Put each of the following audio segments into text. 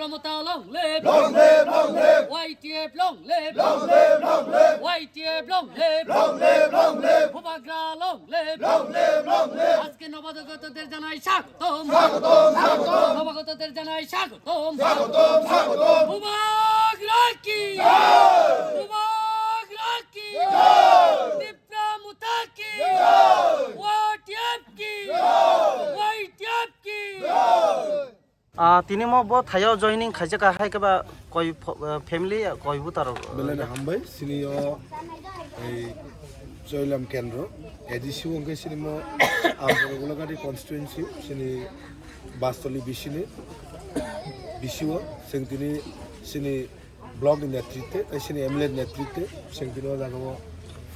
Pramota, long live, YTF, long live, YTF, long live, Bhubagra, long live, আজকে নবাগতদের জানাই স্বাগতম, নবাগতদের জানাই স্বাগতম, Bhubagra কি, Bhubagra কি, Pramota কি, YTF কি, YTF কি। তিনি mo bo thayo joining khaje ka hai ka ba koi family koi bu tar bele hambai sinio ei joilam kendro edisi onke sinimo amgolagari constituency sini bastoli bisini bisiwo sengtini sini block নেতৃত্বে sini MLA নেতৃত্বে sengtini jagamo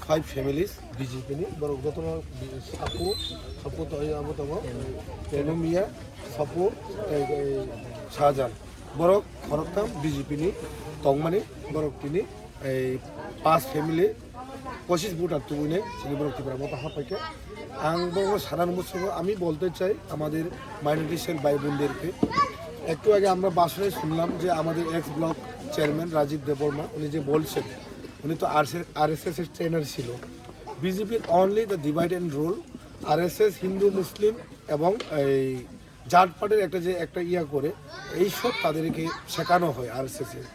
5 families BJP ni borok jotono sapu to abo to enomia sapu Shahjahan borok খরকতাম BJP ni tongmani borok tini ei 5 family 25 vote আত্মবুনে sini borok tipra mota hapaike ang borok সাধারণ মুসলিম আমি বলতে চাই আমাদের minority sell ভাই বোনদেরকে একটু আগে আমরা বাসনে শুনলাম যে আমাদের ex block chairman Rajib Debbarma উনি যে বলছেন উনি তো আরএসএস এর ট্রেনার ছিল বিজেপির only the divide and rule RSS Hindu Muslim এবং এই জাট পার্টির একটা ইয়া করে এই সব তাদেরকে শেখানো হয় আরএসএস এর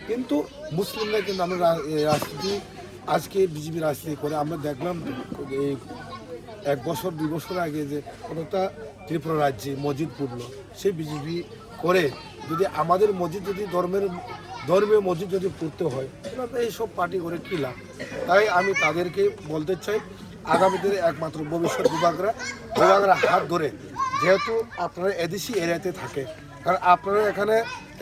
কিন্তু মুসলিমরা কিন্তু আমরা রাজনীতি আজকে বিজেপি রাজনীতি করে আমরা দেখলাম এই 1 বছর 2 বছর আগে যে কোনটা ত্রিপুরা রাজ্যে মসজিদ পড়লো সেই বিজেপি করে যদি আমাদের মসজিদ যদি ধর্মীয় মসজিদ যদি পড়তে হয় তাহলে এইসব পার্টি করে কী লাভ তাই আমি তাদেরকে বলতে চাই আগামী দিনে একমাত্র ভবিষ্যৎ বিভাগরা হাত ধরে যেহেতু আপনারা এডিসি এরিয়াতে থাকে কারণ আপনারা এখানে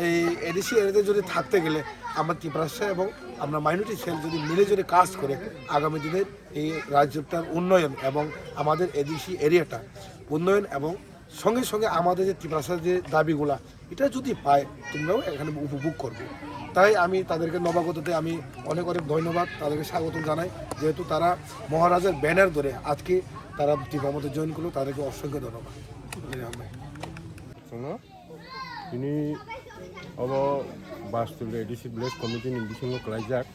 এই এডিসি এরিয়াতে যদি থাকতে গেলে আমরা ত্রিপুরা এবং আমরা মাইনরিটি সেল যদি মিলে যদি কাজ করে আগামী দিনের এই রাজ্যটার উন্নয়ন এবং আমাদের এডিসি এরিয়াটা উন্নয়ন এবং সঙ্গে সঙ্গে আমাদের যে ত্রিপুরার যে দাবিগুলা এটা যদি পায় তোমরাও এখানে উপভোগ করবে তাই আমি তাদেরকে নবাগততে আমি অনেক ধন্যবাদ তাদেরকে স্বাগত জানাই যেহেতু তারা মহারাজার ব্যানার ধরে আজকে তারা ত্রিপুরা মধ্যে জয়েন করলো তাদেরকে অসংখ্য ধন্যবাদ ini obo bastul edisi village committee ni bisingo klaijak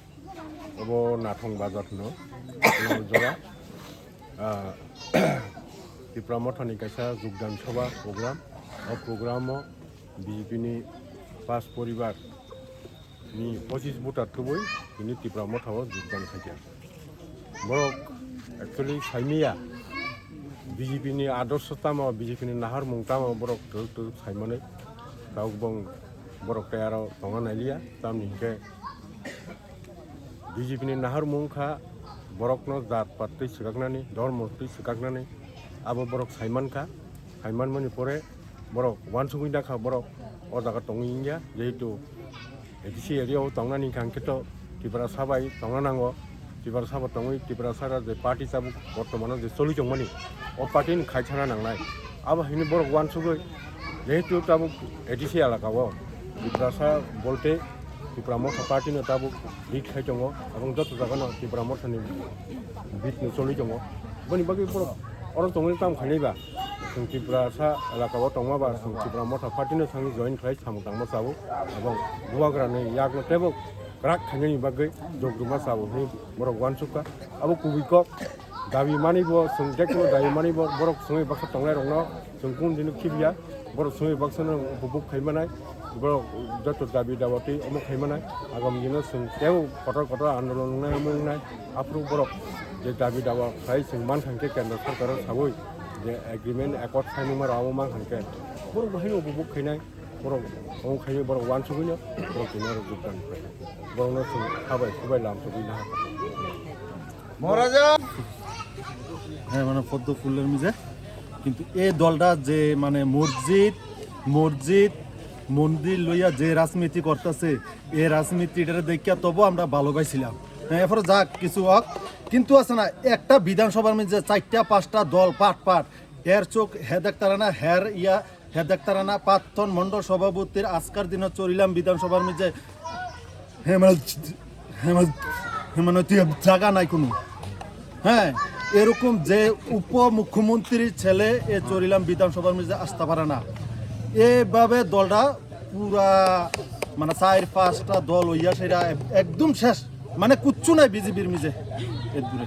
obo nathong bazar no jora Tripura মঠনি কাইসা যোগদান সভা প্রোগ্রাম ও প্রোগ্রামও বিজেপি ni 5 পরিবার ni 25 ভোটার থবই ini ত্রিপুরা মঠাও যোগদান খাইয়া বরক एक्चुअली সাইমিয়া বিজেপি ni আদর্শতাম বিজেপি ni নাহার মুংতাম বরক তো সাইমনে গাউবং বরক তায়ার তঙ্গা নাইলিয়া তামনিকে বিজেপি ni নাহার মুংখা বরকনো জাত পাত্রই সিগাকনানি ধর্মত্রই সিগাকনানি আবো বরক সাইমানমনি পরে বরক ওয়ানসুগুইনা খা বরক ও জায়গা তঙ্গিয়া যেহেতু এডিসি এরিয়াও তংনানি খাংকেত ত্রিপুরা সাবাই তংনা নাঙ্গো ত্রিপুরা সাবা তঙ্গই ত্রিপুরা সারা যে পার্টি চাবু বর্তমানে যে চলিজংমানি ও পার্টিনি খাইছানা নাংনাই আবো হিনি বরক ওয়ানসুগুই যেহেতু তাবুক এডিসি এলাকাও ত্রিপুরা সা বলতে ত্রিপুরা মঠা পার্টিনো তাবুক লিড খাইদङ এবং যত জায়গানো ত্রিপুরা মঠানি বিটনো চলিদङ বনি বাকি বরক অর তংনি তাম খাইবা जों ত্রিপুরা সা এলাকাও তংমাবা जों ত্রিপুরা মঠা পার্টিনো थांनि जइन खाइ सामु तांमा साबो এবং गुवाग्रानि यागनो टेबो ग्राक खाइनि बागै जगदुमा साबो नि बरक वानसुका आबो कुबिको दाबि मानिबो जों देखनो दाबि मानिबो बरक सङै बाक्सा तंलाय रंनो जों कुन दिनो खिबिया बरक सङै बाक्सानो उपभोग खाइमानाय बरक जत दाबि दावति अमु खाइमानाय आगाम दिनो जों तेव कटर आन्दोलन नाय आप्रु बरक जे दाबि दावा खाइ जों मान थांके केन्द्र सरकार साबै जे एग्रीमेंट एकर्ड साइनिंग रावो मान थांके बरक बहायनो उपभोग खाइनाय बरक अमु खाइनो बरक वानसुगैनो बरक दिनो जोगदान बरकनो जों खाबाय खुबाय लामसुगैनो মহারাজা হ্যাঁ মানে পদ্ম ফুলের মিজে কিন্তু এই দলটা যে মানে মসজিদ মন্দির লইয়া যে রাজনীতি করতেছে এই রাজনীতিটা দেখিয়া তবু আমরা ভালো পাইছিলাম হ্যাঁ এরপরে যাক কিছু হোক কিন্তু আছে না একটা বিধানসভার মধ্যে 4টা 5টা দল পাট এর চোখ হে দেখতারা না হে দেখতারা না প্রাক্তন মণ্ডল সভাপতির আজকার দিনে চলিলাম বিধানসভার মধ্যে হ্যাঁ মানে জায়গা নাই কোনো হ্যাঁ এরকম যে উপমুখ্যমন্ত্রীর ছেলে এ চলিলাম বিধানসভার মধ্যে আসতে পারে না এভাবে দলটা পুরা মানে 4-5টা দল হইয়া সেটা একদম শেষ মানে কুচ্ছু নাই বিজেপির মিজে এর দূরে